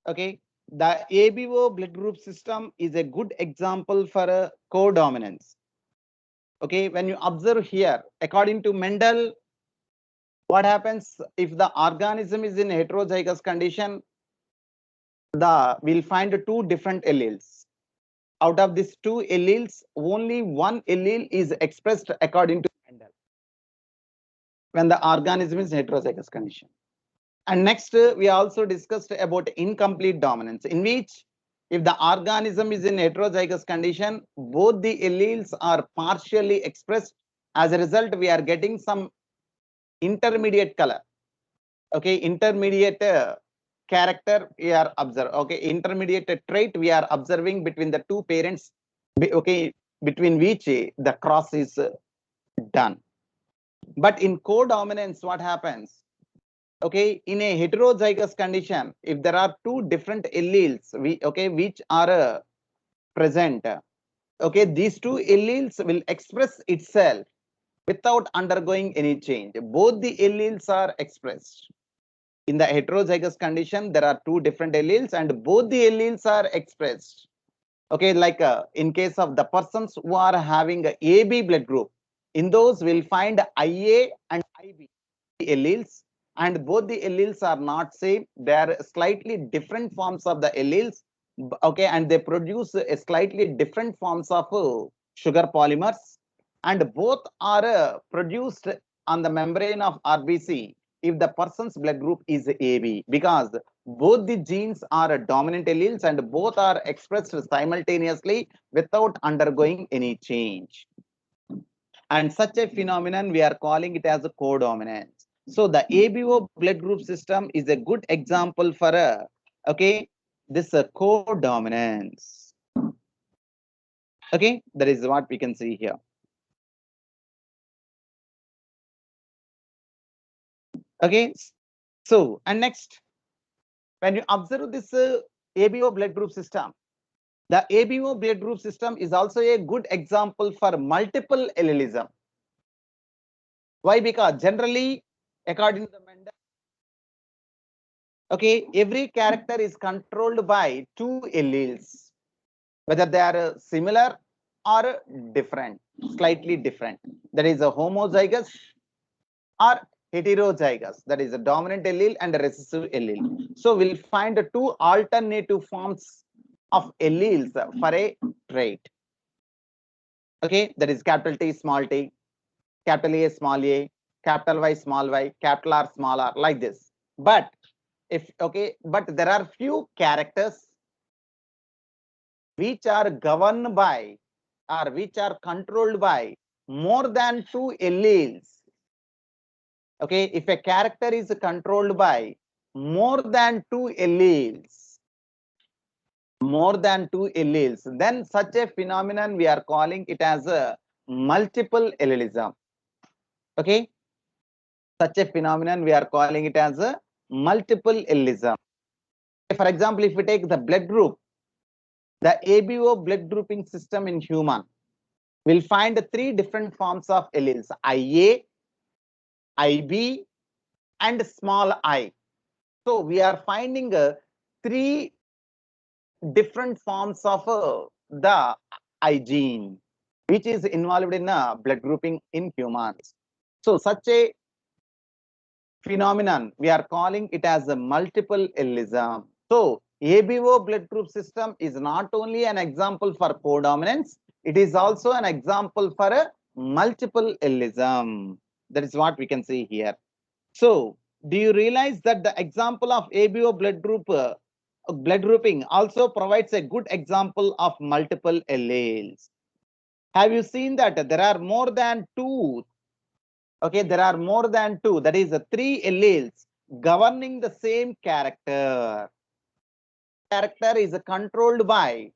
Okay, the ABO blood group system is a good example for a codominance. Okay, when you observe here, according to Mendel, what happens if the organism is in heterozygous condition? We'll find two different alleles. Out of these two alleles, only one allele is expressed according to Mendel when the organism is heterozygous condition. And next, we also discussed about incomplete dominance, in which if the organism is in heterozygous condition, both the alleles are partially expressed. As a result, we are getting some intermediate color. Okay, intermediate character we are observing. Okay, intermediate trait we are observing between the two parents. Okay, between which the cross is done. But in codominance, what happens? Okay, in a heterozygous condition, if there are two different alleles, which are present, okay, these two alleles will express itself without undergoing any change. Both the alleles are expressed. In the heterozygous condition, there are two different alleles and both the alleles are expressed. Okay, like in case of the persons who are having a AB blood group, in those we'll find IA and IB alleles, and both the alleles are not same. They are slightly different forms of the alleles. Okay, and they produce a slightly different forms of sugar polymers, and both are produced on the membrane of RBC if the person's blood group is AB, because both the genes are dominant alleles and both are expressed simultaneously without undergoing any change. And such a phenomenon we are calling it as a codominance. So the ABO blood group system is a good example for a this codominance. Okay, that is what we can see here. Okay, so and next, when you observe this ABO blood group system, the ABO blood group system is also a good example for multiple allelism. Why? Because generally, according to the Mendel, okay, every character is controlled by two alleles, whether they are similar or different, slightly different. That is a homozygous or heterozygous. That is a dominant allele and a recessive allele. So we'll find two alternative forms of alleles for a trait. Okay, that is capital T, small t, capital A, capital Y, capital R, small r, like this. But but there are few characters which are governed by or which are controlled by more than two alleles. Okay, if a character is controlled by more than two alleles, then such a phenomenon we are calling it as a multiple allelism. Okay, such a phenomenon we are calling it as a multiple allelism. For example, if we take the blood group, the ABO blood grouping system in human, we'll find three different forms of alleles: IA, IB, and small I. So we are finding three different forms of the I gene, which is involved in blood grouping in humans. So such a phenomenon we are calling it as a multiple allelism. So ABO blood group system is not only an example for codominance, it is also an example for a multiple allelism. That is what we can see here. So do you realize that the example of ABO blood grouping also provides a good example of multiple alleles? Have you seen that there are more than two? Okay, there are more than two, that is three alleles governing the same character. Character is controlled by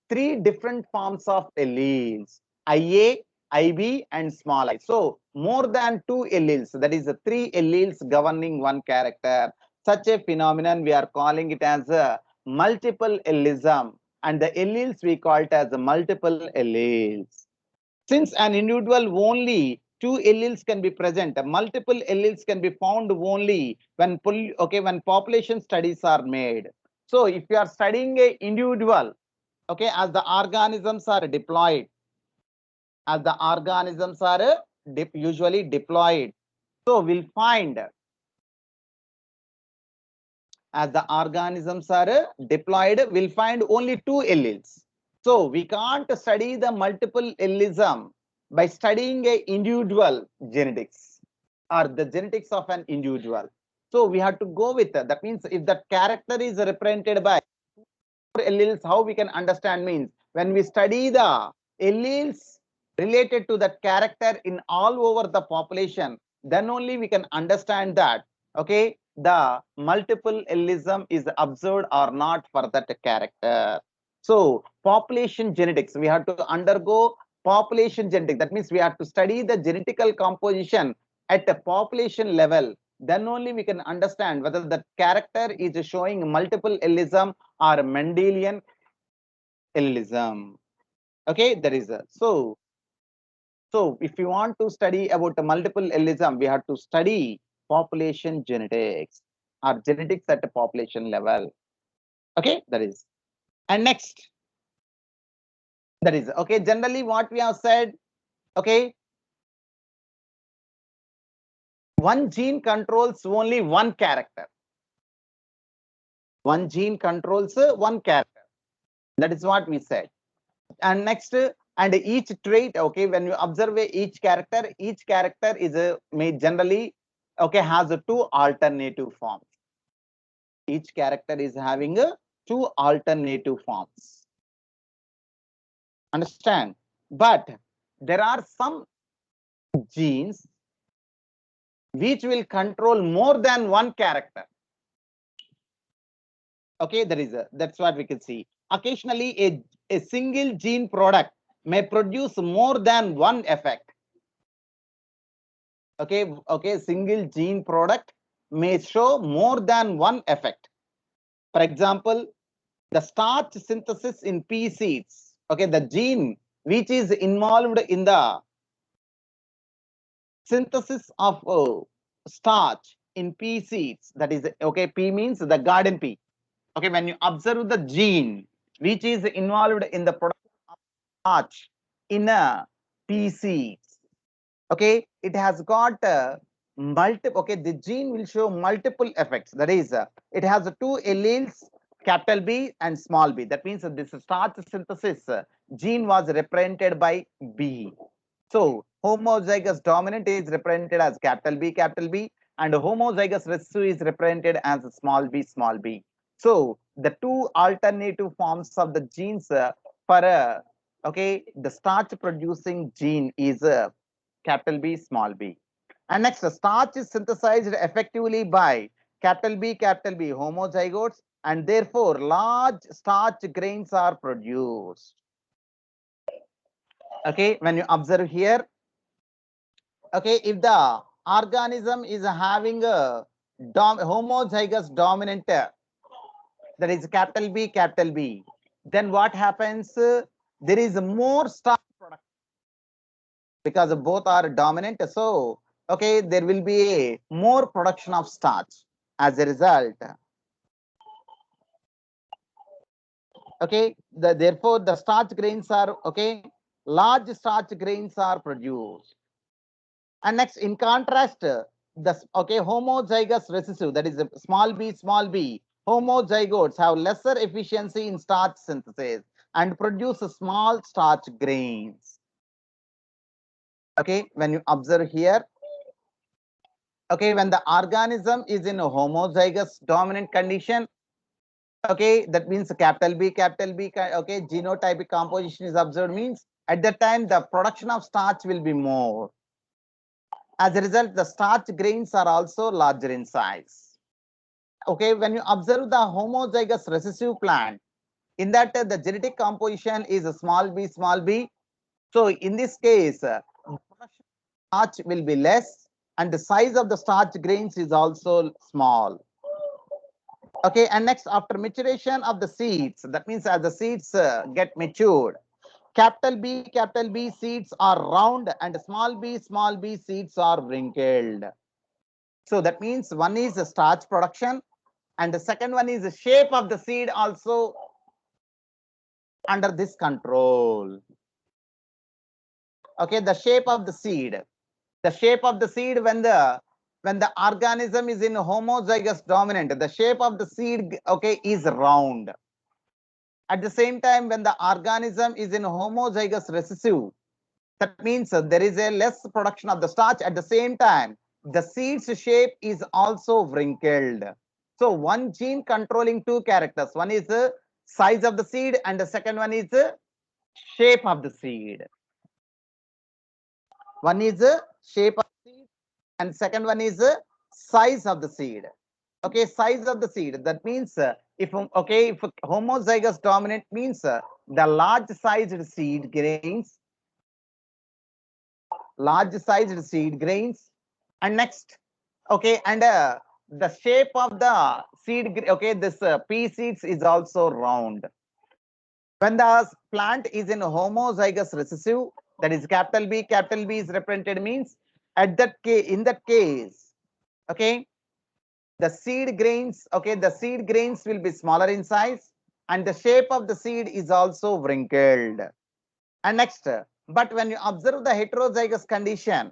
three different forms of alleles: IA, IB, and small I. So more than two alleles, that is three alleles governing one character. Such a phenomenon we are calling it as a multiple allelism, and the alleles we call it as a multiple alleles. Since an individual only two alleles can be present. Multiple alleles can be found only when when population studies are made. So if you are studying a individual, okay, as the organisms are deployed, usually deployed, so we'll find as the organisms are deployed, we'll find only two alleles. So we can't study the multiple allelism by studying a individual genetics or the genetics of an individual. So we have to go with that. That means if that character is represented by alleles, how we can understand means when we study the alleles related to that character in all over the population, then only we can understand that, okay, the multiple allelism is observed or not for that character. So population genetics, we have to undergo population genetics. That means we have to study the genetical composition at a population level. Then only we can understand whether the character is showing multiple allelism or Mendelian allelism. Okay, there is a so if you want to study about the multiple allelism, we have to study population genetics or genetics at a population level. Okay, that is. And next, that is okay. Generally, what we have said, okay, one gene controls only one character. One gene controls one character. That is what we said. And next, and each trait, okay, when you observe each character is may generally, okay, has two alternative forms. Each character is having two alternative forms. Understand? But there are some genes which will control more than one character. Okay, that's what we can see. Occasionally, a single gene product may produce more than one effect. Okay, single gene product may show more than one effect. For example, the starch synthesis in pea seeds. Okay, the gene which is involved in the synthesis of starch in pea seeds. That is, okay, pea means the garden pea. Okay, when you observe the gene which is involved in the production of starch in a pea seeds, okay, it has got multiple, okay, the gene will show multiple effects. That is, it has two alleles, capital B and small b. That means this starch synthesis gene was represented by B. So homozygous dominant is represented as capital B, and homozygous recessive is represented as small b. So the two alternative forms of the genes for okay, the starch producing gene is capital B, small b. And next, the starch is synthesized effectively by capital B, homozygotes, and therefore large starch grains are produced. Okay, when you observe here, okay, if the organism is having a homozygous dominant, that is capital B, then what happens? There is more starch production because both are dominant. So, okay, there will be a more production of starch as a result. Okay, therefore the starch grains are, okay, large starch grains are produced. And next, in contrast, the okay, homozygous recessive, that is small b, homozygotes have lesser efficiency in starch synthesis and produce small starch grains. Okay, when you observe here, okay, when the organism is in a homozygous dominant condition, okay, that means capital B, okay, genotypic composition is observed, means at that time the production of starch will be more. As a result, the starch grains are also larger in size. Okay, when you observe the homozygous recessive plant, in that the genetic composition is a small b. So in this case, production of starch will be less, and the size of the starch grains is also small. Okay, and next, after maturation of the seeds, that means as the seeds get matured, capital B seeds are round and small b seeds are wrinkled. So that means one is the starch production and the second one is the shape of the seed also under this control. Okay, the shape of the seed. The shape of the seed when the organism is in homozygous dominant, the shape of the seed, okay, is round. At the same time, when the organism is in homozygous recessive, that means there is a less production of the starch. At the same time, the seed's shape is also wrinkled. So one gene controlling two characters. One is the size of the seed and the second one is the shape of the seed. One is the shape of the seed and second one is the size of the seed. Okay, size of the seed. That means if homozygous dominant means the large sized seed grains, and next, okay, and the shape of the seed, okay, this pea seeds is also round. When the plant is in homozygous recessive, that is capital B is represented means at that case, in that case, okay, the seed grains, okay, the seed grains will be smaller in size and the shape of the seed is also wrinkled. And next, but when you observe the heterozygous condition,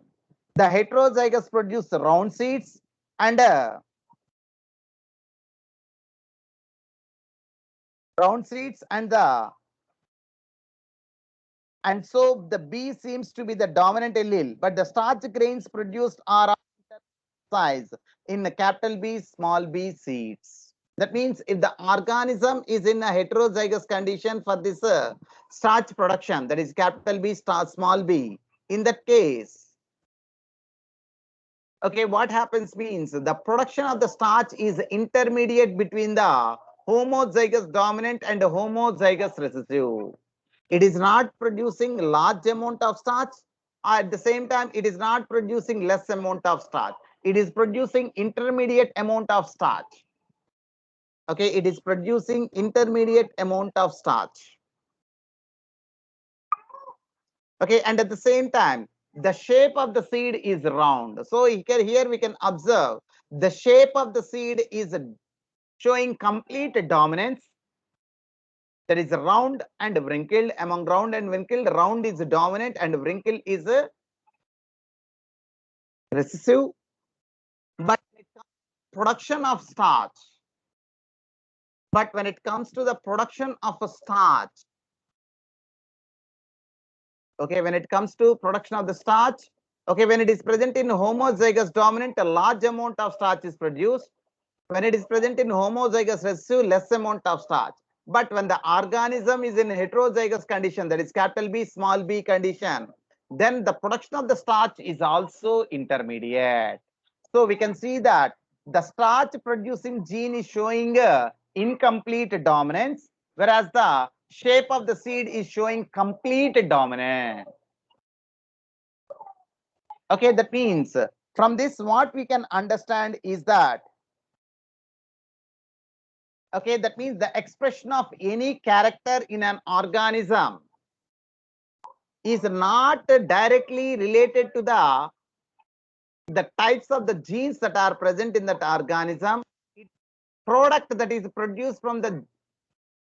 the heterozygous produce round seeds and and so the B seems to be the dominant allele, but the starch grains produced are of size in the capital B, small b seeds. That means if the organism is in a heterozygous condition for this starch production, that is capital B star small b, in that case, okay, what happens means the production of the starch is intermediate between the homozygous dominant and homozygous recessive. It is not producing large amount of starch. At the same time, it is not producing less amount of starch. It is producing intermediate amount of starch. Okay, it is producing intermediate amount of starch. Okay, and at the same time, the shape of the seed is round. So here we can observe the shape of the seed is showing complete dominance. That is round and wrinkled. Among round and wrinkled, round is dominant and wrinkled is recessive. But when it comes to production of starch, when it comes to the production of a starch, okay, when it comes to production of the starch, okay, when it is present in homozygous dominant, a large amount of starch is produced. When it is present in homozygous recessive, less amount of starch. But when the organism is in heterozygous condition, that is capital B, small b condition, then the production of the starch is also intermediate. So we can see that the starch producing gene is showing incomplete dominance, whereas the shape of the seed is showing complete dominance. Okay, that means from this what we can understand is that, okay, that means the expression of any character in an organism is not directly related to the types of the genes that are present in that organism. It's product that is produced from the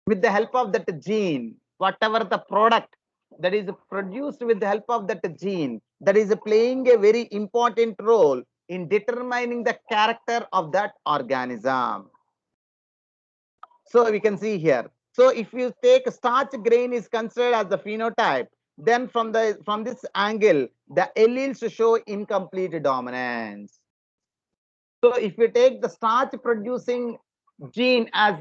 with the help of that gene, whatever the product that is produced with the help of that gene, that is playing a very important role in determining the character of that organism. So we can see here. So if you take starch grain is considered as the phenotype, then from this angle, the alleles show incomplete dominance. So if we take the starch producing gene as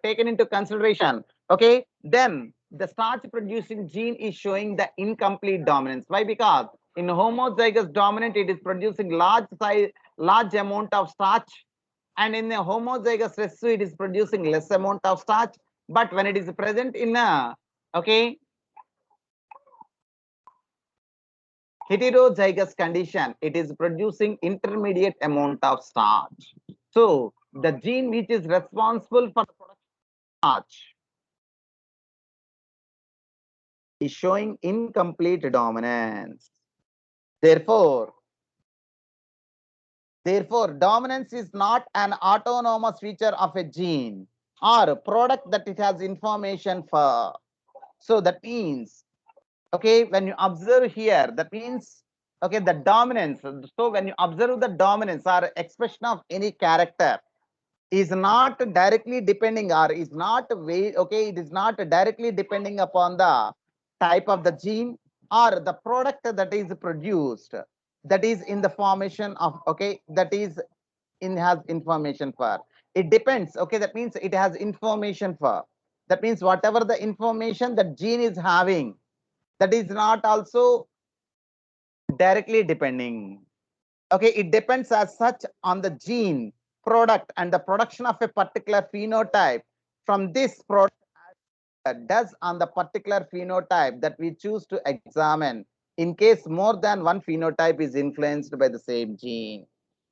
taken into consideration, okay, then the starch producing gene is showing the incomplete dominance. Why? Because in homozygous dominant, it is producing large amount of starch, and in the homozygous recessive, it is producing less amount of starch. But when it is present in a, okay, heterozygous condition, it is producing intermediate amount of starch. So the gene which is responsible for the production of starch is showing incomplete dominance. Therefore, dominance is not an autonomous feature of a gene or a product that it has information for. So that means, okay, when you observe here, that means, okay, the dominance. So when you observe the dominance or expression of any character is not directly depending or is not okay, it is not directly depending upon the type of the gene or the product that is produced, that is in the formation of, okay, that is in has information for. It depends, okay, that means it has information for. That means whatever the information that gene is having, that is not also directly depending. Okay, it depends as such on the gene product and the production of a particular phenotype from this product does on the particular phenotype that we choose to examine in case more than one phenotype is influenced by the same gene.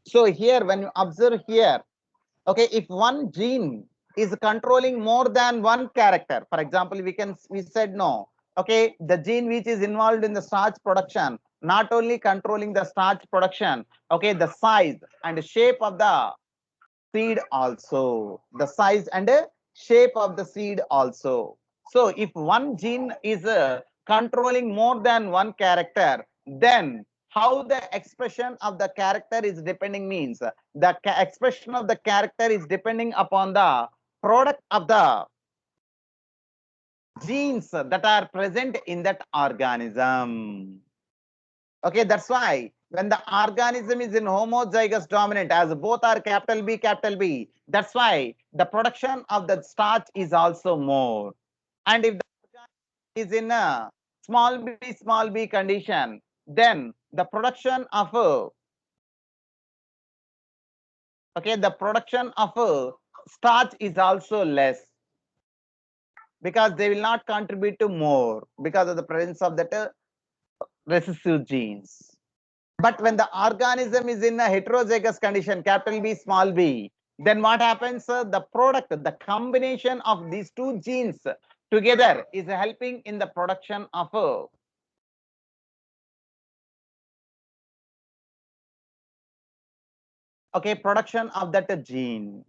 So here when you observe here, okay, if one gene is controlling more than one character, for example, we said no, okay, the gene which is involved in the starch production, not only controlling the starch production, okay, the size and shape of the seed also, the size and shape of the seed also. So if one gene is controlling more than one character, then how the expression of the character is depending means the expression of the character is depending upon the product of the genes that are present in that organism. Okay, that's why when the organism is in homozygous dominant, as both are capital B, that's why the production of the starch is also more. And if the organism is in a small b condition, then the production of okay, the production of starch is also less because they will not contribute to more because of the presence of that recessive genes. But when the organism is in a heterozygous condition, capital B, small b, then what happens? The product, the combination of these two genes together is helping in the production of okay, production of that gene.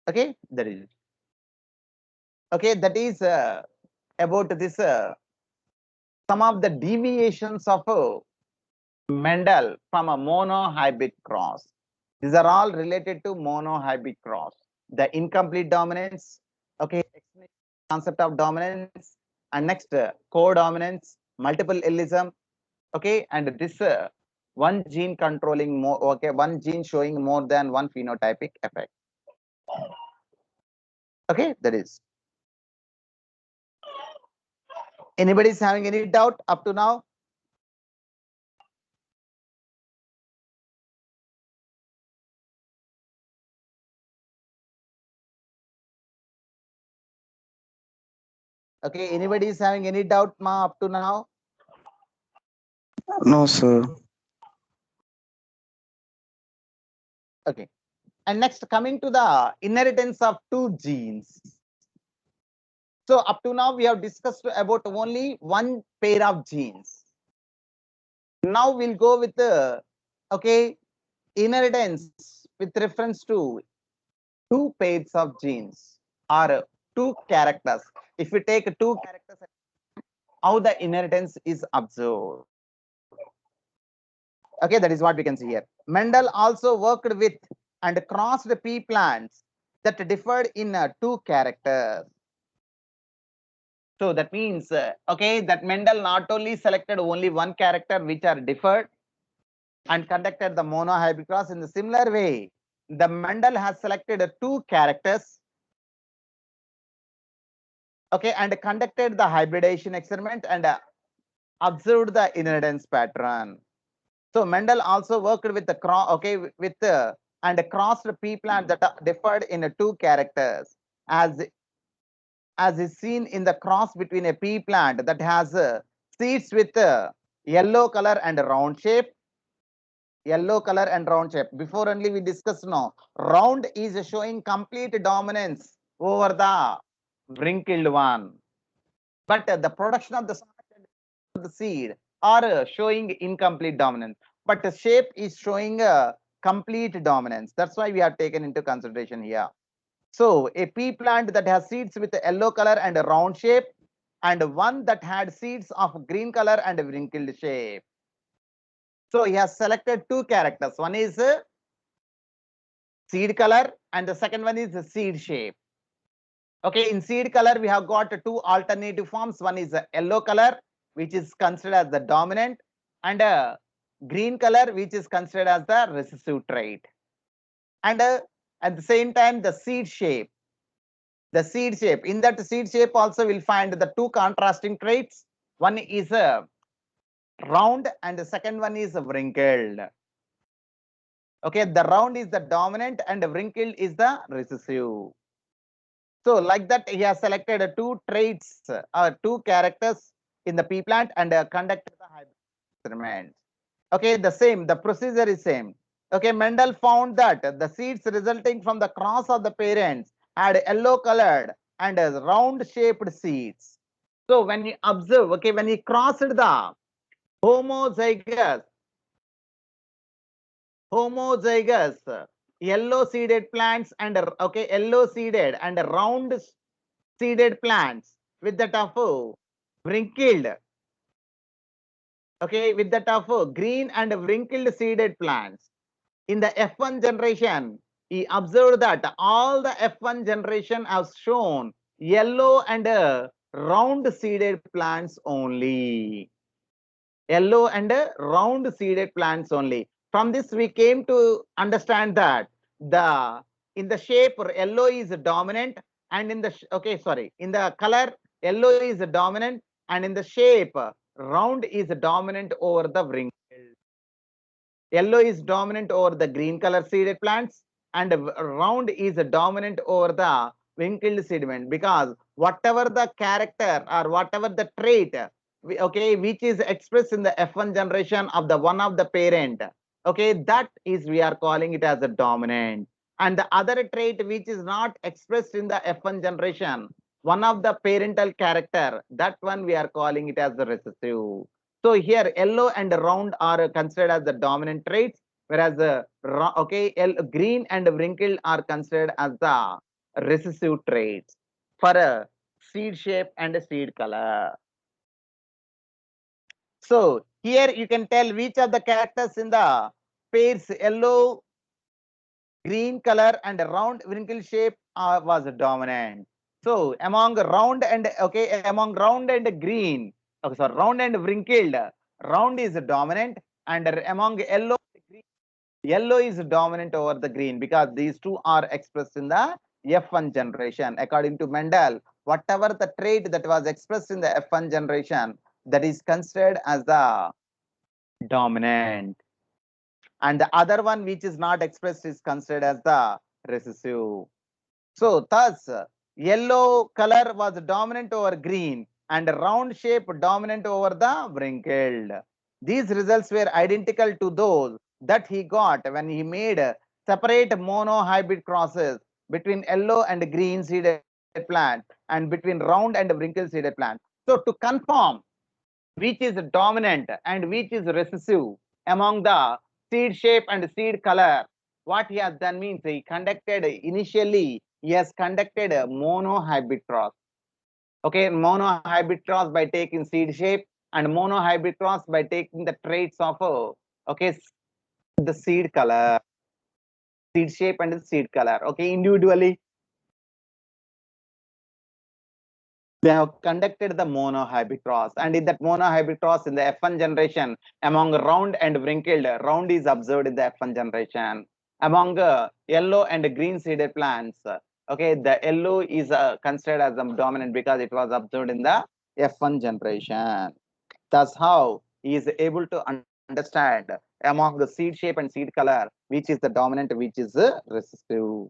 Okay, that is okay. That is about this some of the deviations of Mendel from a monohybrid cross. These are all related to monohybrid cross. The incomplete dominance, okay, concept of dominance, and next codominance, multiple allism, okay, and this one gene controlling more, okay, one gene showing more than one phenotypic effect. Okay, that is. Anybody is having any doubt up to now? Okay, anybody is having any doubt, ma, up to now? No, sir. Okay. And next, coming to the inheritance of two genes. So up to now, we have discussed about only one pair of genes. Now we'll go with the, okay, inheritance with reference to two pairs of genes or two characters. If we take two characters, how the inheritance is observed. Okay, that is what we can see here. Mendel also worked with and crossed pea plants that differed in two characters. So that means, okay, that Mendel not only selected only one character which are differed and conducted the monohybrid cross. In the similar way, the Mendel has selected two characters, okay, and conducted the hybridization experiment and observed the inheritance pattern. So Mendel also worked with the okay, with and crossed pea plant that are differed in two characters, as is seen in the cross between a pea plant that has seeds with yellow color and round shape. Yellow color and round shape. Before only we discussed now. Round is showing complete dominance over the wrinkled one. But the production of the seed are showing incomplete dominance. But the shape is showing a complete dominance. That's why we are taken into consideration here. So a pea plant that has seeds with a yellow color and a round shape, and one that had seeds of green color and a wrinkled shape. So he has selected two characters. One is seed color and the second one is the seed shape. Okay, in seed color, we have got two alternative forms. One is a yellow color, which is considered as the dominant, and a green color, which is considered as the recessive trait. And at the same time, the seed shape. The seed shape. In that seed shape, also we'll find the two contrasting traits. One is a round, and the second one is wrinkled. Okay, the round is the dominant, and the wrinkled is the recessive. So like that, he has selected two traits, two characters in the pea plant and conducted the hybrid experiment. Okay, the procedure is same. Okay, Mendel found that the seeds resulting from the cross of the parents had yellow colored and round shaped seeds. So when he observed, okay, when he crossed the homozygous yellow seeded plants and okay, yellow seeded and round seeded plants with that of wrinkled, okay, with that of green and wrinkled seeded plants. In the F1 generation, he observed that all the F1 generation have shown yellow and round seeded plants only. Yellow and round seeded plants only. From this, we came to understand that in the shape yellow is dominant, and in the in the color yellow is dominant, and in the shape round is dominant over the wrinkled. Yellow is dominant over the green color seeded plants, and round is dominant over the wrinkled sediment, because whatever the character or whatever the trait, okay, which is expressed in the F1 generation of the one of the parent, okay, that is we are calling it as a dominant. And the other trait which is not expressed in the F1 generation, one of the parental character, that one we are calling it as the recessive. So here yellow and round are considered as the dominant traits, whereas the green and wrinkled are considered as the recessive traits for a seed shape and a seed color. So here you can tell which of the characters in the pairs yellow, green color and round wrinkle shape was dominant. So among round and green, okay, so round and wrinkled, round is dominant, and among yellow, yellow is dominant over the green, because these two are expressed in the F1 generation. According to Mendel, whatever the trait that was expressed in the F1 generation, that is considered as the dominant, and the other one which is not expressed is considered as the recessive. So thus yellow color was dominant over green and round shape dominant over the wrinkled. These results were identical to those that he got when he made separate monohybrid crosses between yellow and green seeded plant and between round and wrinkled seeded plant. So to confirm which is dominant and which is recessive among the seed shape and seed color, what he has done means he has conducted a monohybrid cross. Okay, monohybrid cross by taking seed shape, and monohybrid cross by taking the traits of okay, the seed color, seed shape and the seed color. Okay, individually they have conducted the monohybrid cross, and in that monohybrid cross in the F1 generation, among round and wrinkled, round is observed in the F1 generation. Among yellow and green seeded plants, okay, the yellow is considered as the dominant because it was observed in the F1 generation. That's how he is able to understand among the seed shape and seed color which is the dominant, which is recessive.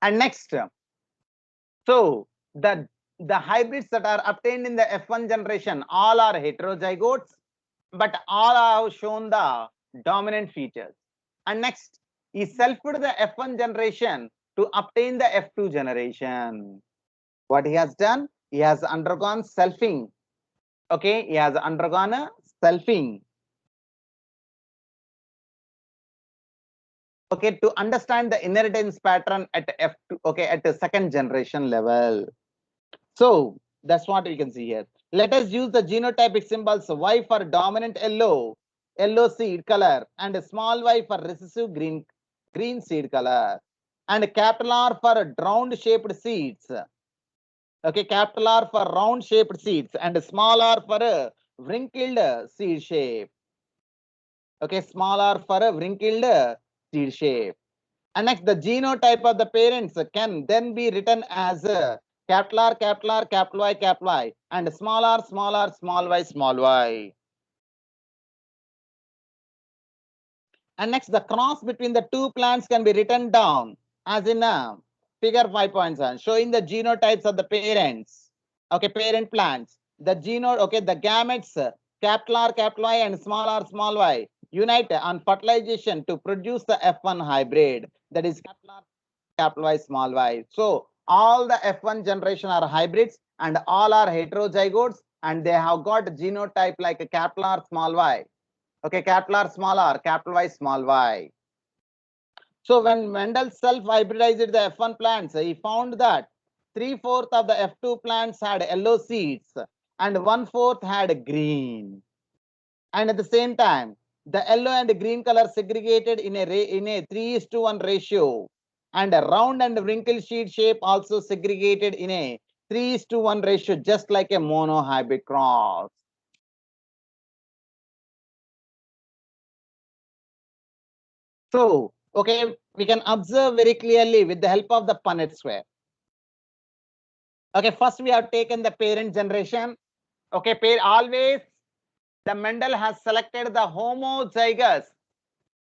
And next, so the hybrids that are obtained in the F1 generation all are heterozygotes, but all have shown the dominant features. And next, he selfed the F1 generation to obtain the F2 generation. What he has done? He has undergone selfing. Okay, he has undergone a selfing. Okay, to understand the inheritance pattern at F2, okay, at the second generation level. So that's what we can see here. Let us use the genotypic symbols Y for dominant yellow seed color, and small y for recessive green seed color, and capital R for round shaped seeds. Okay, capital R for round shaped seeds, and small r for a wrinkled seed shape. Okay, small r for a wrinkled seed shape. And next, the genotype of the parents can then be written as capital R, capital R, capital Y, and small r, small r, small y, small y. And next, the cross between the two plants can be written down as in figure 5.7, showing the genotypes of the parents. Okay, parent plants. The the gametes, capital R, capital Y, and small y, unite on fertilization to produce the F1 hybrid. That is capital R, capital Y, small y. So all the F1 generation are hybrids and all are heterozygotes, and they have got genotype like a capital R, small y. Okay, capital R, capital Y, small y. So when Mendel self-hybridized the F1 plants, he found that 3/4 of the F2 plants had yellow seeds and 1/4 had green. And at the same time, the yellow and green color segregated in a 3:1 ratio, and a round and wrinkle seed shape also segregated in a 3:1 ratio, just like a monohybrid cross. So, okay, we can observe very clearly with the help of the Punnett square. Okay, first we have taken the parent generation. Okay, always the Mendel has selected the homozygous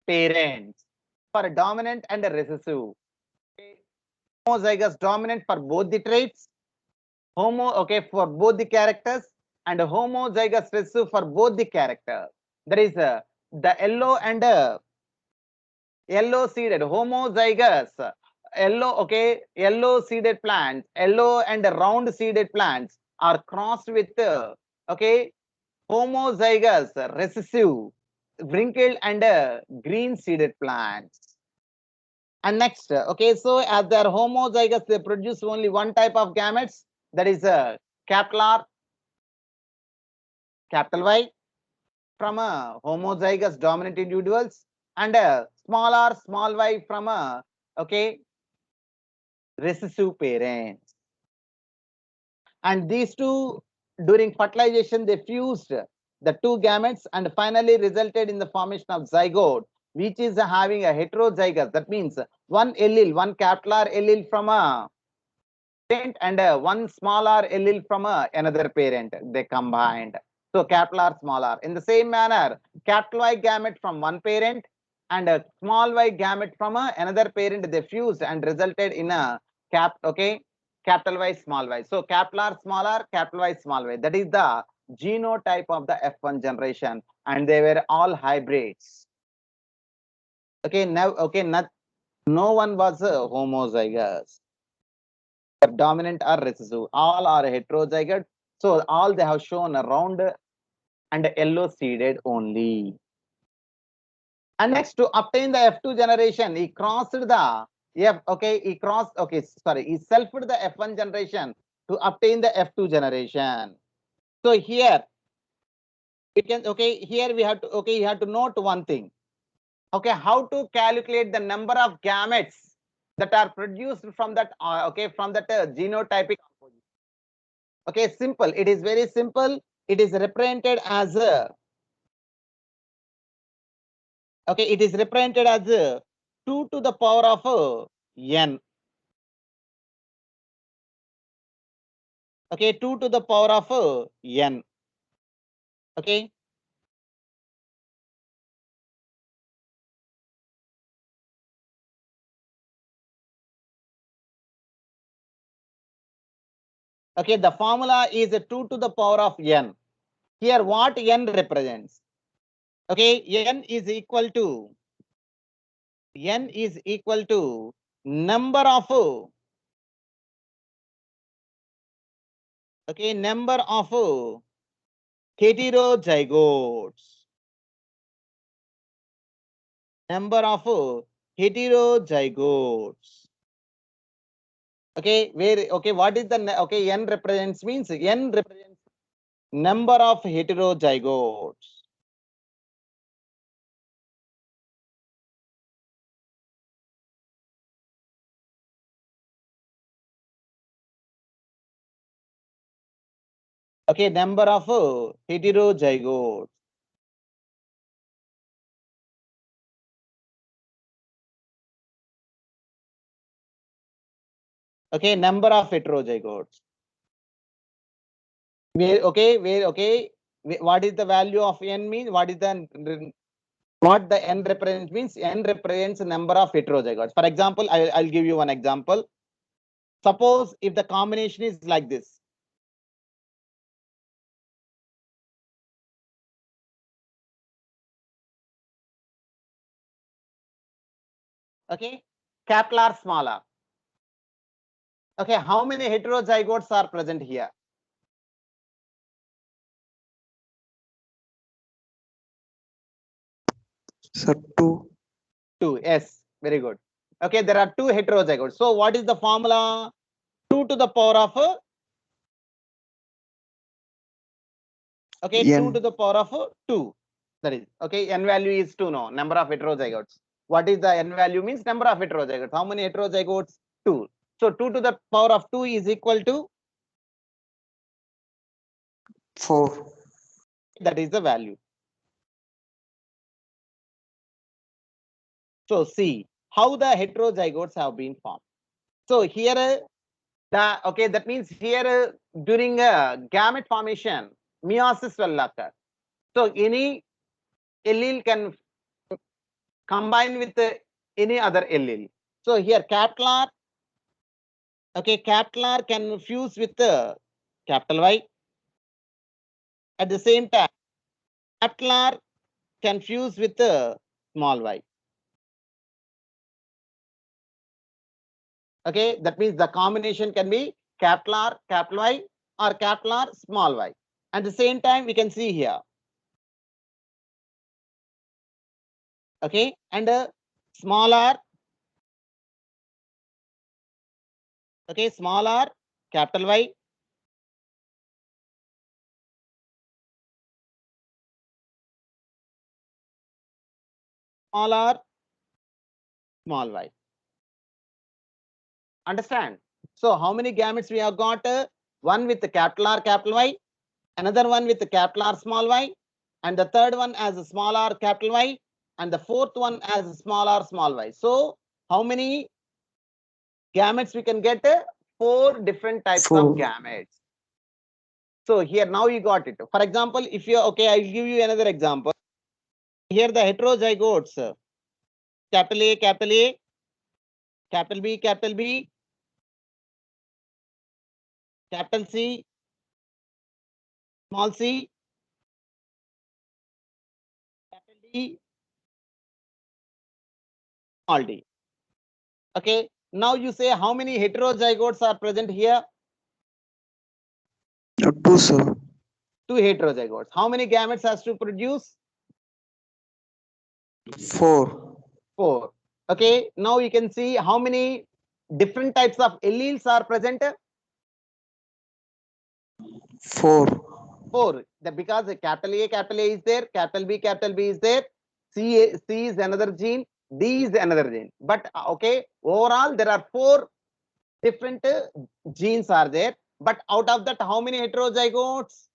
parents for dominant and recessive. Okay. Homozygous dominant for both the traits, for both the characters, and homozygous recessive for both the characters. That is the yellow and yellow seeded homozygous yellow seeded plants, yellow and round seeded plants are crossed with okay homozygous recessive wrinkled and green seeded plants. And next, okay, so as they are homozygous, they produce only one type of gametes, that is capital R, capital Y, from a homozygous dominant individuals, and small r, small y from a recessive parents. And these two, during fertilization, they fused the two gametes and finally resulted in the formation of zygote, which is having a heterozygous. That means one allele, one capital R allele from a parent and one small r allele from another parent. They combined. So capital R, small r. In the same manner, capital Y gamete from one parent and a small y gamete from another parent, they fused and resulted in a capital Y, small y. So capital R, capital Y, small y. That is the genotype of the F1 generation, and they were all hybrids. Okay, now no one was homozygous, dominant or recessive. All are heterozygote. So all they have shown a round and yellow seeded only. And next, to obtain the F2 generation, he crossed the he selfed the F1 generation to obtain the F2 generation. So here we can here we have to you have to note one thing. Okay, how to calculate the number of gametes that are produced from that genotypic composition. Okay, simple. It is very simple. It is represented as it is represented as 2 to the power of n. Okay, 2 to the power of n. Okay. Okay, the formula is 2 to the power of n. Here, what n represents? Okay, n is equal to number of number of heterozygotes. Number of heterozygotes. Okay, where what is the n represents means n represents number of heterozygotes. Okay, number of heterozygotes. Okay, number of heterozygotes. What is the value of n mean? What the n represents means? N represents number of heterozygotes. For example, I'll give you one example. Suppose if the combination is like this. Okay, capital R, small r. Okay, how many heterozygotes are present here? Sir, 2. 2. Yes, very good. Okay, there are 2 heterozygotes. So what is the formula? 2 to the power of 2 to the power of 2. That is n value is 2 now. Number of heterozygotes. What is the n value means? Number of heterozygotes. How many heterozygotes? 2. So 2 to the power of 2 is equal to 4. that is the value. So see how the heterozygotes have been formed. So here that means here during gamete formation, meiosis will occur. So any allele can combine with any other allele. So here capital R, capital R can fuse with capital Y. At the same time, capital R can fuse with small y. Okay, that means the combination can be capital R, capital Y, or capital R, small y. At the same time, we can see here. Okay, and small r. Okay, small r, capital Y. Small r, small y. Understand? So how many gametes we have got? One with the capital R, capital Y, another one with the capital R, small y, and the third one as a small r, capital Y, and the fourth one as a small r, small y. So how many gametes we can get? 4 different types 4. of gametes. So here now you got it. For example, if you I'll give you another example. Here the heterozygotes, capital A, capital A, capital B, capital B, capital C, small c, capital D, small d. Okay, now you say how many heterozygotes are present here? 2, sir. 2 heterozygotes. How many gametes has to produce? 4. 4. Okay, now you can see how many different types of alleles are present? 4. 4. Because the capital A is there, capital B is there, C is another gene, D is another gene. But overall there are 4 different genes are there. But out of that, how many heterozygotes?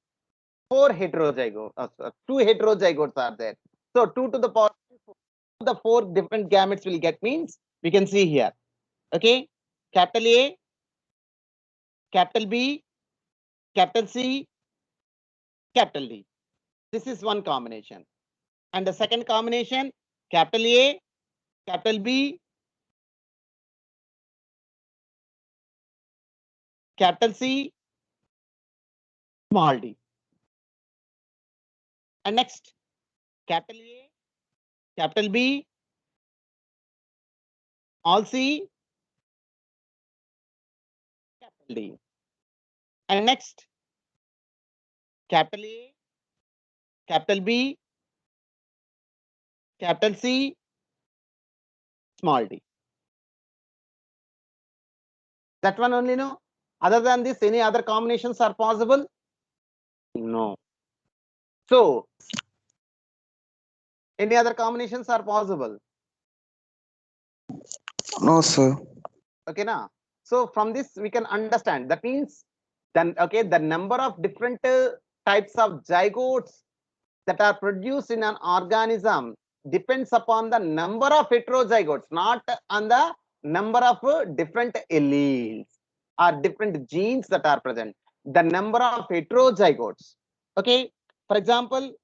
4 heterozygotes. 2 heterozygotes are there. So 2 to the power the 4 different gametes will get means we can see here. Okay, capital A, capital B, capital C, capital D. This is one combination. And the second combination, capital A, capital B, capital C, small d. And next, capital A, capital B, all C, D. And next, capital A, capital B, capital C, small d. That one only, no? Other than this, any other combinations are possible? No. So, any other combinations are possible? No, sir. Okay, now. So from this we can understand. That means then okay, the number of different types of zygotes that are produced in an organism depends upon the number of heterozygotes, not on the number of different alleles or different genes that are present. The number of heterozygotes. Okay, for example,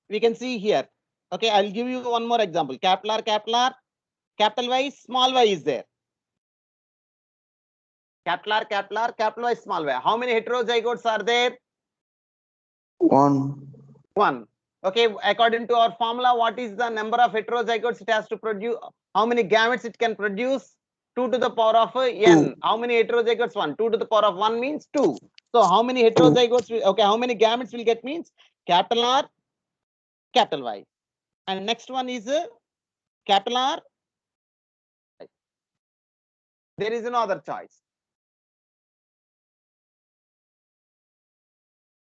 we can see here. Okay, I'll give you one more example. Capital R, capital Y, small y is there. Capital R, capital Y, small y. How many heterozygotes are there? 1. 1. Okay, according to our formula, what is the number of heterozygotes it has to produce? How many gametes it can produce? 2 to the power of n. How many heterozygotes? 1. 2 to the power of 1 means 2. So how many heterozygotes? Okay, how many gametes will get means capital R, capital Y. And next one is capital R. There is no other choice.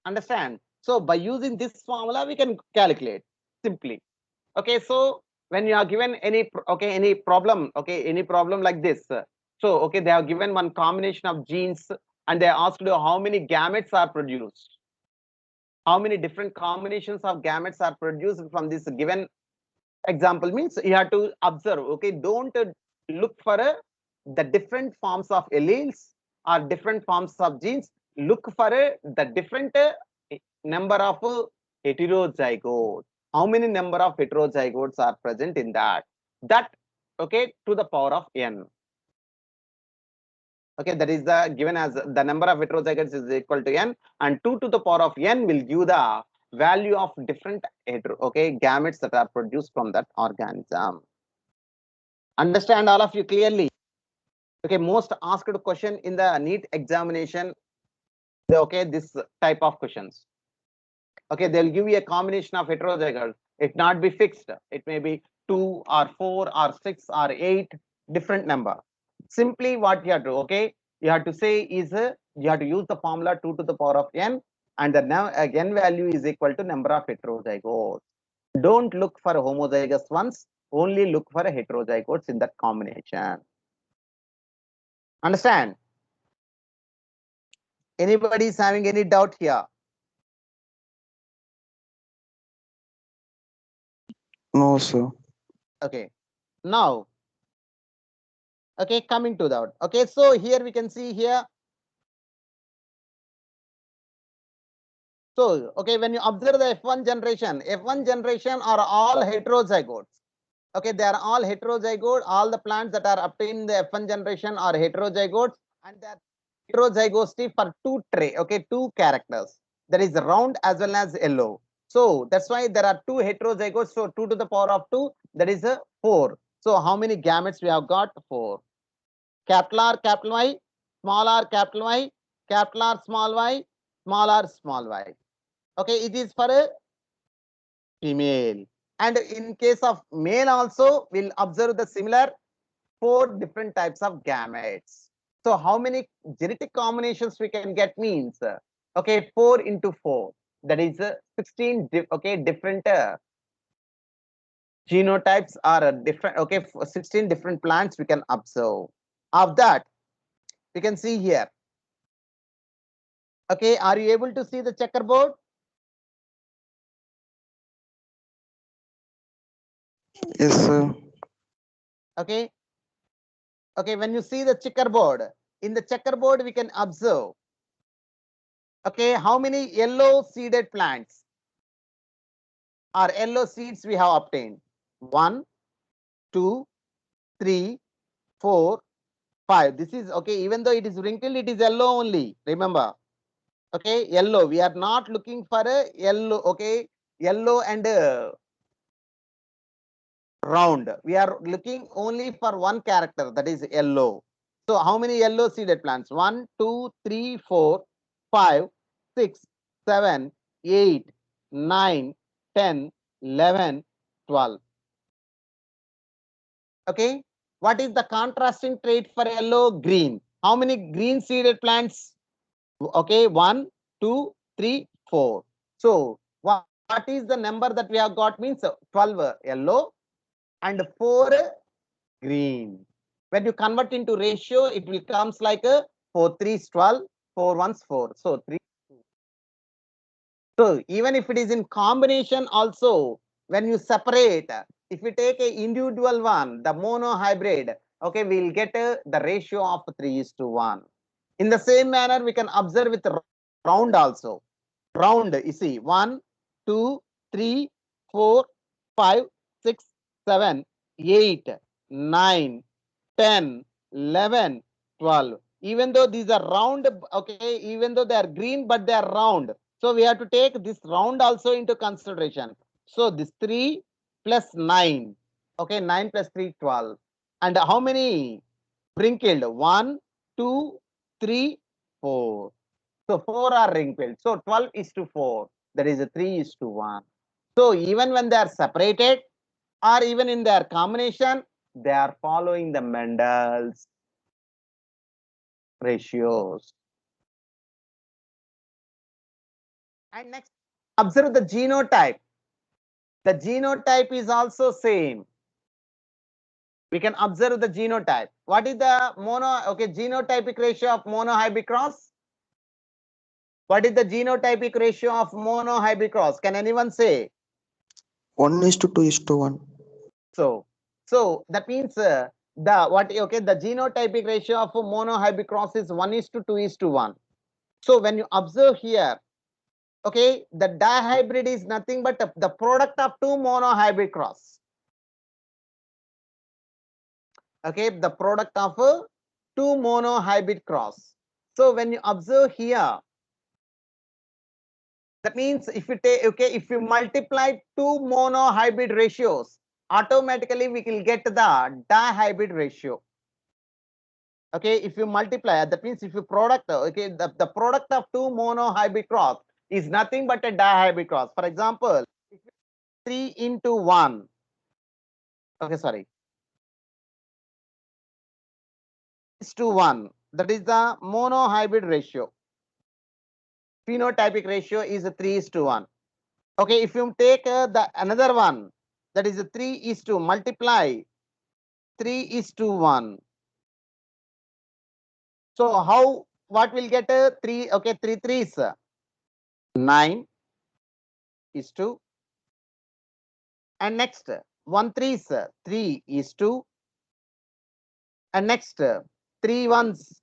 Understand? So by using this formula, we can calculate simply. Okay, so when you are given any any problem, any problem like this, so okay, they have given one combination of genes and they asked you how many gametes are produced, how many different combinations of gametes are produced from this given example, means you have to observe. Okay, don't look for the different forms of alleles or different forms of genes. Look for the different number of heterozygotes. How many number of heterozygotes are present in that? That okay, to the power of n. Okay, that is the given as the number of heterozygotes is equal to n, and 2 to the power of n will give the value of different gametes that are produced from that organism. Understand all of you clearly? Okay, most asked question in the NEET examination. Okay, this type of questions. Okay, they'll give you a combination of heterozygotes. It not be fixed. It may be 2 or 4 or 6 or 8 different number. Simply what you have to you have to say is you have to use the formula 2 to the power of n, and the n value is equal to number of heterozygotes. Don't look for homozygous ones, only look for heterozygotes in that combination. Understand? Anybody is having any doubt here? No, sir. Okay, now okay, coming to that. Okay, so here we can see here. So okay, when you observe the F1 generation are all heterozygotes. Okay, they are all heterozygote. All the plants that are obtained in the F1 generation are heterozygotes, and they are heterozygosity for two characters. That is round as well as yellow. So that's why there are 2 heterozygotes. So 2 to the power of 2, that is 4. So how many gametes we have got? 4. Capital R, capital Y, small r, capital Y, capital R, small y, small r, small y. Okay, it is for a female. And in case of male also, we'll observe the similar 4 different types of gametes. So how many genetic combinations we can get means, okay, 4 into 4, that is 16 different genotypes are different. Okay, 16 different plants we can observe. Of that, we can see here. Okay, are you able to see the checkerboard? Yes, sir. Okay. Okay, when you see the checkerboard, in the checkerboard we can observe. Okay, how many yellow seeded plants or yellow seeds we have obtained? 1, 2, 3, 4, 5. This is okay, even though it is wrinkled, it is yellow only. Remember, okay, yellow. We are not looking for a yellow, okay, yellow and round. We are looking only for one character, that is yellow. So how many yellow seeded plants? 1, 2, 3, 4, 5, 6, 7, 8, 9, 10, 11, 12. Okay. What is the contrasting trait for yellow? Green. How many green seeded plants? Okay. 1, 2, 3, 4. So what is the number that we have got? Means 12 yellow and 4 green. When you convert into ratio, it will comes like a 4 3s 12, 4 1s 4. So 3. So even if it is in combination also, when you separate, if you take a individual one, the mono hybrid, okay, we'll get the ratio of 3:1. In the same manner, we can observe with round also. Round, you see, 1, 2, 3, 4, 5, 6, 7, 8, 9, 10, 11, 12. Even though these are round, okay, even though they are green, but they are round. So we have to take this round also into consideration. So this 3 plus 9, okay, 9 plus 3, 12. And how many wrinkled? 1, 2, 3, 4. So 4 are wrinkled. So 12:4. That is a 3:1. So even when they are separated or even in their combination, they are following the Mendel's ratios. And next, observe the genotype. The genotype is also same. We can observe the genotype. What is the genotypic ratio of monohybrid cross? What is the genotypic ratio of monohybrid cross? Can anyone say? 1:2:1. So that means the genotypic ratio of monohybrid cross is 1:2:1. So when you observe here, okay, the dihybrid is nothing but the product of two monohybrid cross. Okay, the product of two monohybrid cross. So when you observe here, that means if you take, okay, if you multiply two monohybrid ratios, automatically we will get the dihybrid ratio. Okay, if you multiply, that means if you product, okay, the product of two monohybrid cross is nothing but a dihybrid cross. For example, if 3:1, okay, sorry, is to 1, that is the monohybrid ratio. Phenotypic ratio is 3:1. Okay, if you take the another one, that is 3:2, multiply 3:1. So how, what will get 3? Okay, 3 3s 9:2, and next 1 3s 3:2, and next 3 1s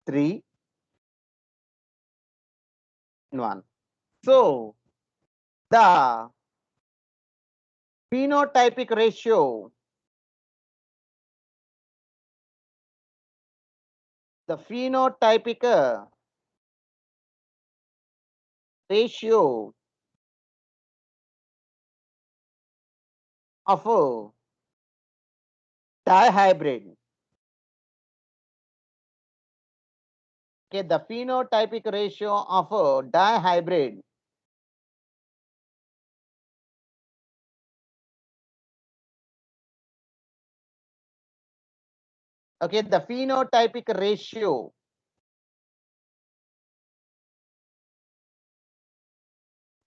3 1. So the phenotypic ratio, the phenotypic ratio of a dihybrid. Okay, the phenotypic ratio of a dihybrid okay, the phenotypic ratio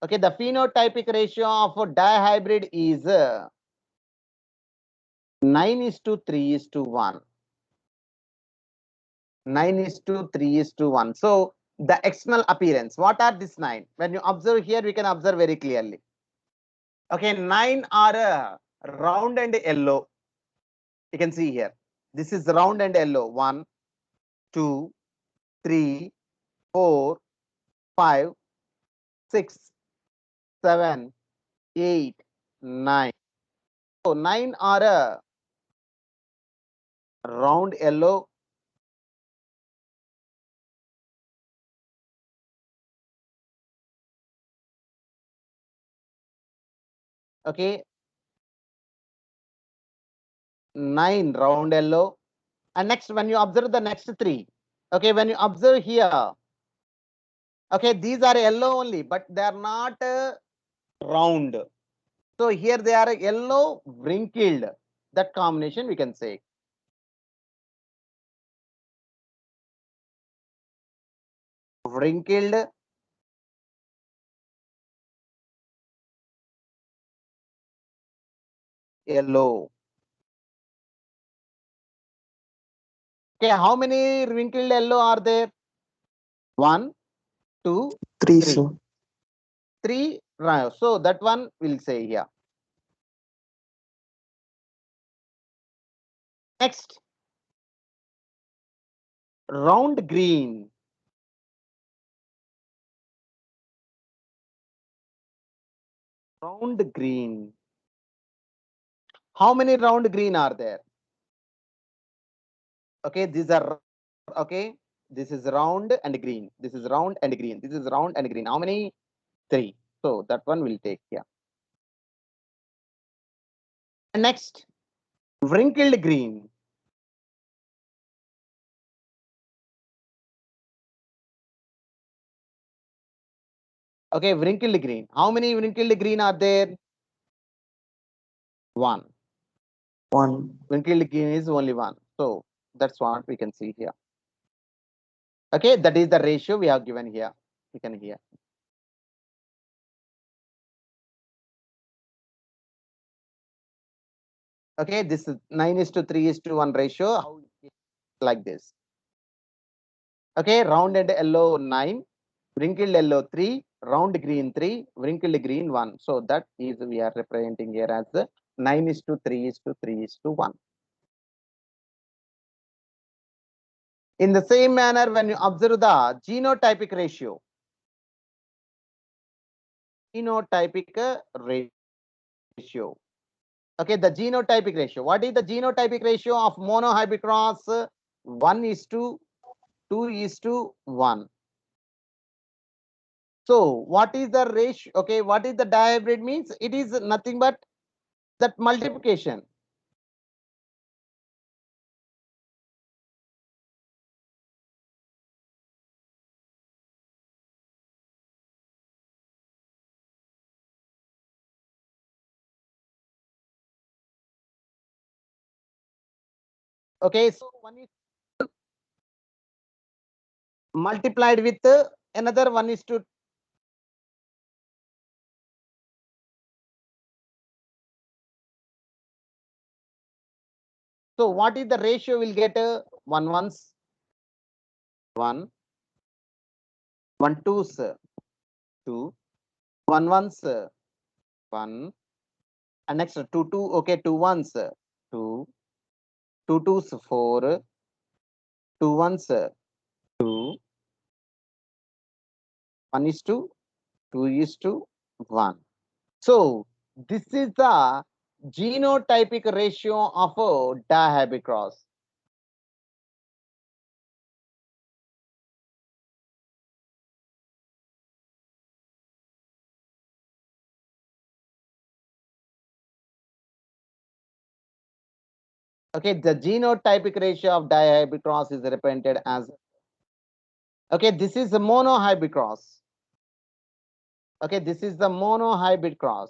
okay, the phenotypic ratio of a dihybrid is 9:3:1. 9:3:1. So the external appearance, what are these 9? When you observe here, we can observe very clearly. Okay, 9 are round and yellow. You can see here. This is round and yellow. 1, 2, 3, 4, 5, 6, 7, 8, 9. So 9 are round yellow. Okay, 9 round yellow. And next, when you observe the next three, okay, when you observe here, okay, these are yellow only, but they are not round. So here they are yellow wrinkled. That combination we can say. Wrinkled, yellow. Okay, how many wrinkled yellow are there? 1, 2, 3, 3. sir. 3, right. So that one we'll say here. Next, round green. Round green. How many round green are there? Okay, these are okay. This is round and green. This is round and green. This is round and green. How many? 3. So that one will take here. And next, wrinkled green. Okay, wrinkled green. How many wrinkled green are there? 1. 1. Wrinkled green is only 1. So that's what we can see here. Okay, that is the ratio we have given here. You can hear. Okay, this is 9:3:1 ratio. How like this? Okay, round and yellow 9, wrinkled yellow 3, round green 3, wrinkled green 1. So that is we are representing here as the 9:3:3:1. In the same manner, when you observe the genotypic ratio, ratio. Okay, the genotypic ratio. What is the genotypic ratio of monohybrid cross? 1:2:1. So what is the ratio? Okay, what is the dihybrid means? It is nothing but that multiplication. Okay, so one is multiplied with another 1:2. So what is the ratio? Will get 1 ones 1, 1 twos 2, 1 ones 1, and next 2 2. Okay, 2 ones 2, 2 twos 4, 2 ones 2, 1:2, 2:1. So this is the genotypic ratio of a dihybrid cross. Okay, the genotypic ratio of dihybrid cross is represented as, okay, this is the monohybrid cross. Okay, this is the monohybrid cross.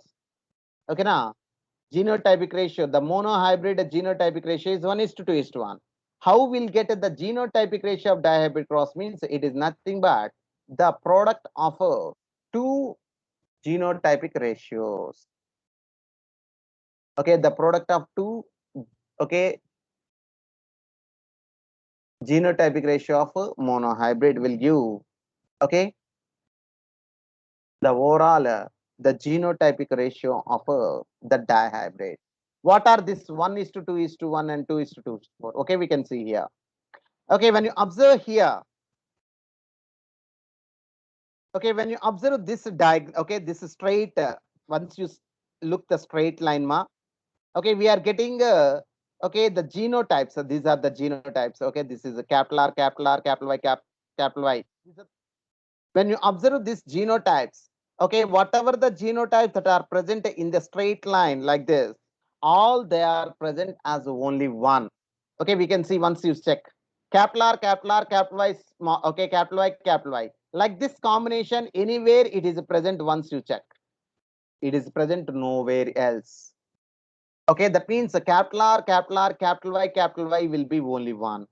Okay, now genotypic ratio, the monohybrid genotypic ratio is 1:2:1. How we'll get the genotypic ratio of dihybrid cross means it is nothing but the product of two genotypic ratios. Okay, the product of two, okay, genotypic ratio of monohybrid will give, okay, the overall the genotypic ratio of the dihybrid. What are this 1:2:1 and 2:2:4? Okay, we can see here. Okay, when you observe here, okay, when you observe this diagram, okay, this is straight. Once you look the straight line, ma, okay, we are getting okay, the genotypes. So these are the genotypes. Okay, this is a capital R, capital R, capital Y, capital Y. When you observe these genotypes, okay, whatever the genotypes that are present in the straight line like this, all they are present as only one. Okay, we can see once you check capital R, capital Y, small, okay, capital Y, capital Y. Like this combination, anywhere it is present once you check. It is present nowhere else. Okay, that means the capital R, capital Y will be only one.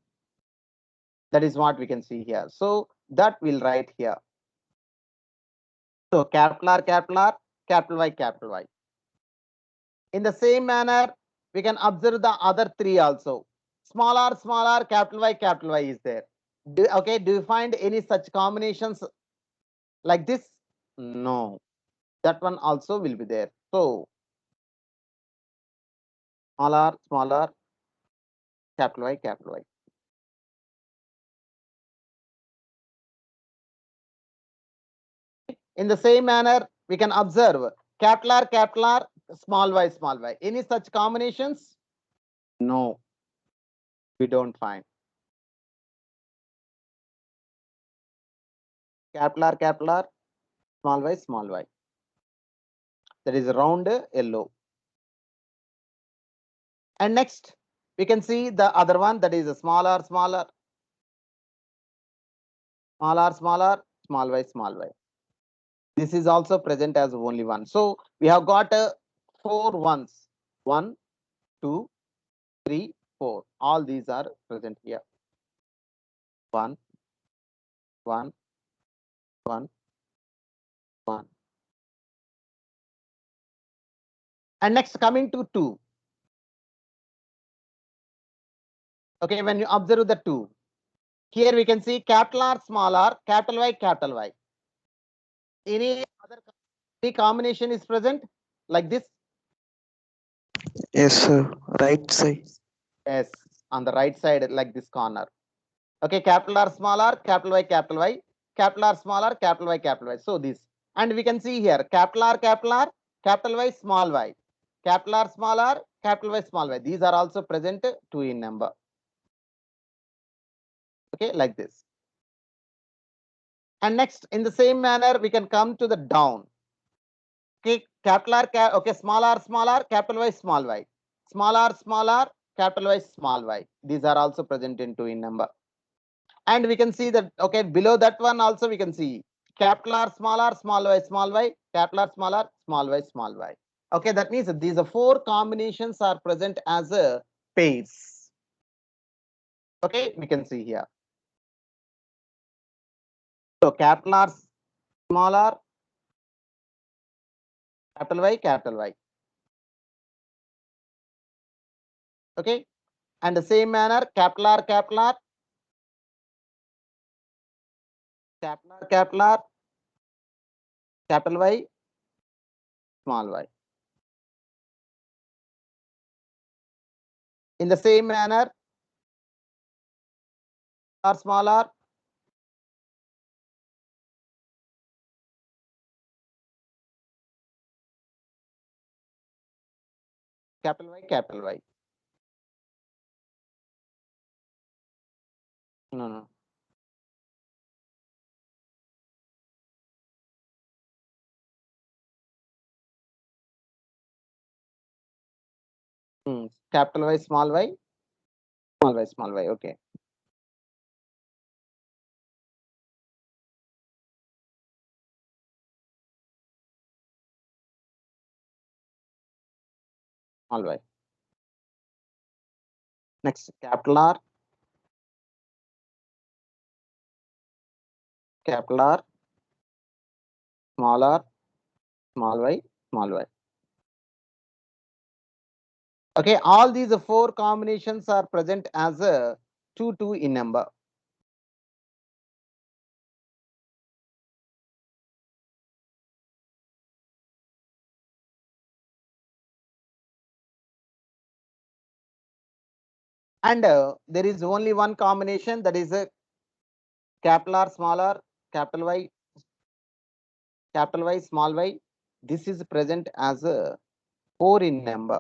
That is what we can see here. So that we'll write here. So capital R, capital Y. In the same manner, we can observe the other three also. Small r, capital Y is there. Okay, do you find any such combinations like this? No. That one also will be there. So small r, capital Y. In the same manner, we can observe capital R, small y. Any such combinations? No, we don't find. Capital R, small y. That is round yellow. And next, we can see the other one, that is a small r, small y. This is also present as only one. So we have got 4 ones. 1, 2, 3, 4. All these are present here. 1, 1, 1, 1. And next, coming to 2. Okay, when you observe the 2, here we can see capital R, small r, capital Y. Any other combination is present like this? Yes, sir. Right side. Yes, on the right side, like this corner. Okay, capital R, small r, capital Y, capital R, small r, capital Y. So this, and we can see here capital R, capital Y, small y, capital R, small r, capital Y, small y. These are also present 2 in number. Okay, like this. And next, in the same manner, we can come to the down. Okay, capital R, okay, small r, capital Y, small y, small r, capital Y, small y. These are also present in 2 in number. And we can see that, okay, below that one also we can see capital R, small y, capital R, small y. Okay, that means that these 4 combinations are present as a pairs. Okay, we can see here. So capital R, small r, capital Y. Okay, and the same manner capital R, capital Y, small y. In the same manner, r, small r, capital Y. No. Capital Y, small y. Okay. Small y. Next, capital R, small r, small y. Okay, all these 4 combinations are present as a 2 in number. And there is only one combination, that is a capital R, small r, capital Y, small y. This is present as a 4 in number.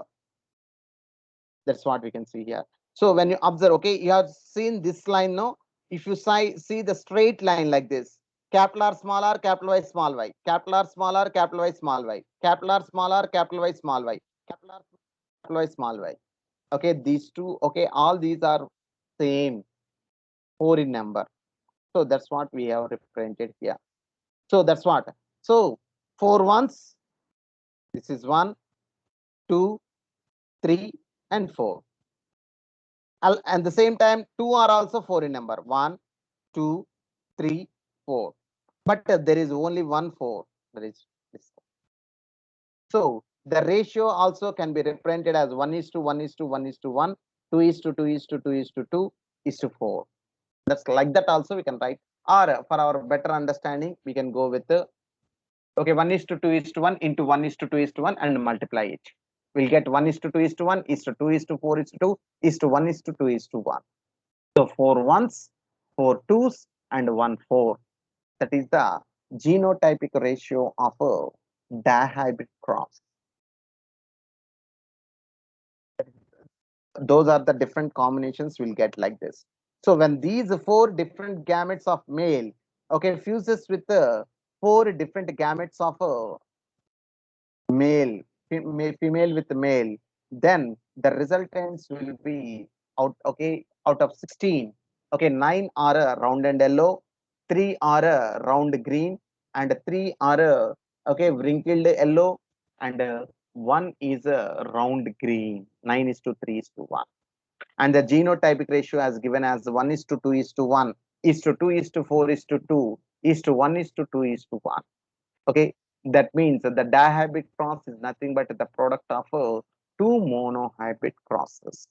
That's what we can see here. So when you observe, okay, you have seen this line, no? If you see the straight line like this, capital R, small r, capital Y, small y, capital R, small r, capital Y, small y, capital R, small r, capital Y, small y, capital R, capital Y, small y. Okay, these two, okay, all these are same, 4 in number. So that's what we have represented here. So that's what. So 4 ones, this is 1, 2, 3, and 4. And the same time, 2 are also 4 in number. 1, 2, 3, 4. But there is only one 4. There is this. So the ratio also can be represented as 1:1:1:1, 2:2:2:2:2 That's like that also we can write. Or for our better understanding, we can go with the okay 1:2:1 into 1:2:1 and multiply it. We'll get 1:2:1 is to 2:4 is to 2 is to 1:2 is to 1. So 4 ones, 4 twos, and 1 4. That is the genotypic ratio of a dihybrid cross. Those are the different combinations we'll get like this. So when these 4 different gametes of male, okay, fuses with the 4 different gametes of a male, female with male, then the resultants will be out, okay, out of 16, okay, 9 are a round and yellow, 3 are a round green, and 3 are a, okay, wrinkled yellow, and 1 is a round green. 9:3:1. And the genotypic ratio as given as 1:2:1, is to 2:4:2, is to 1:2:1. Okay, that means that the dihybrid cross is nothing but the product of two monohybrid crosses.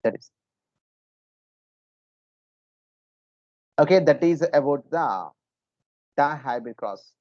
That is okay. That is about the dihybrid cross.